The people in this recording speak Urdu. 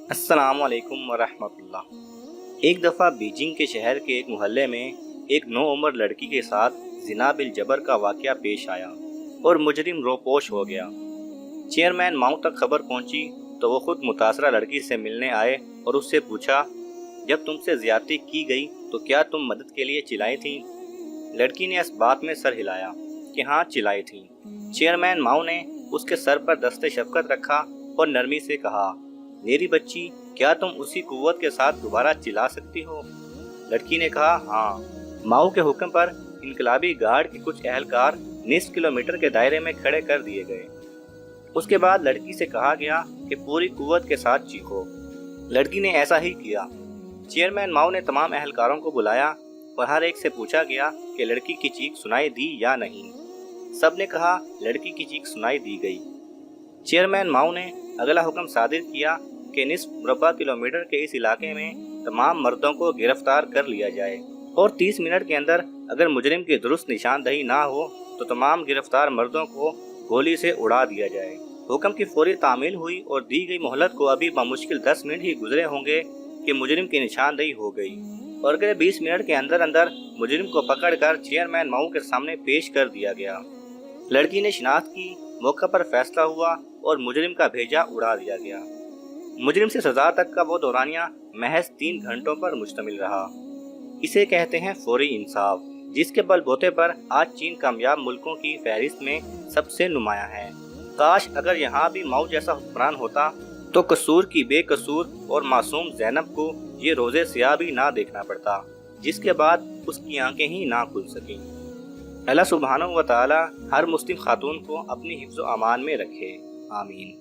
السلام علیکم ورحمۃ اللہ۔ ایک دفعہ بیجنگ کے شہر کے ایک محلے میں ایک نو عمر لڑکی کے ساتھ زنا بالجبر کا واقعہ پیش آیا اور مجرم روپوش ہو گیا۔ چیئرمین ماؤ تک خبر پہنچی تو وہ خود متاثرہ لڑکی سے ملنے آئے اور اس سے پوچھا، جب تم سے زیادتی کی گئی تو کیا تم مدد کے لیے چلائی تھیں؟ لڑکی نے اس بات میں سر ہلایا کہ ہاں چلائی تھیں۔ چیئرمین ماؤ نے اس کے سر پر دست شفقت رکھا اور نرمی سے کہا، میری بچی، کیا تم اسی قوت کے ساتھ دوبارہ چلا سکتی ہو؟ لڑکی نے کہا ہاں۔ ماؤ کے حکم پر انقلابی گارڈ کے کچھ اہلکار نصف کلومیٹر کے دائرے میں کھڑے کر دیے گئے۔ اس کے بعد لڑکی سے کہا گیا کہ پوری قوت کے ساتھ چیخو۔ لڑکی نے ایسا ہی کیا۔ چیئرمین ماؤ نے تمام اہلکاروں کو بلایا اور ہر ایک سے پوچھا گیا کہ لڑکی کی چیخ سنائی دی یا نہیں۔ سب نے کہا لڑکی کی چیخ سنائی دی گئی۔ چیئرمین ماؤ نے اگلا حکم صادر کیا کہ نصف مربع کلومیٹر کے اس علاقے میں تمام مردوں کو گرفتار کر لیا جائے اور 30 منٹ کے اندر اگر مجرم کی درست نشاندہی نہ ہو تو تمام گرفتار مردوں کو گولی سے اڑا دیا جائے۔ حکم کی فوری تعمیل ہوئی اور دی گئی مہلت کو ابھی بمشکل 10 منٹ ہی گزرے ہوں گے کہ مجرم کی نشاندہی ہو گئی اور اگلے 20 منٹ کے اندر مجرم کو پکڑ کر چیئرمین ماؤ کے سامنے پیش کر دیا گیا۔ لڑکی نے شناخت کی، موقع پر فیصلہ ہوا اور مجرم کا بھیجا اڑا دیا گیا۔ مجرم سے سزا تک کا وہ دورانیہ محض 3 گھنٹوں پر مشتمل رہا۔ اسے کہتے ہیں فوری انصاف، جس کے بل بوتے پر آج چین کامیاب ملکوں کی فہرست میں سب سے نمایاں ہے۔ کاش اگر یہاں بھی ماؤ جیسا حکمران ہوتا تو قصور کی بے قصور اور معصوم زینب کو یہ روزے سیاہ بھی نہ دیکھنا پڑتا، جس کے بعد اس کی آنکھیں ہی نہ کھل سکیں۔ اللہ سبحانہ و تعالی ہر مسلم خاتون کو اپنی حفظ و امان میں رکھے، آمین۔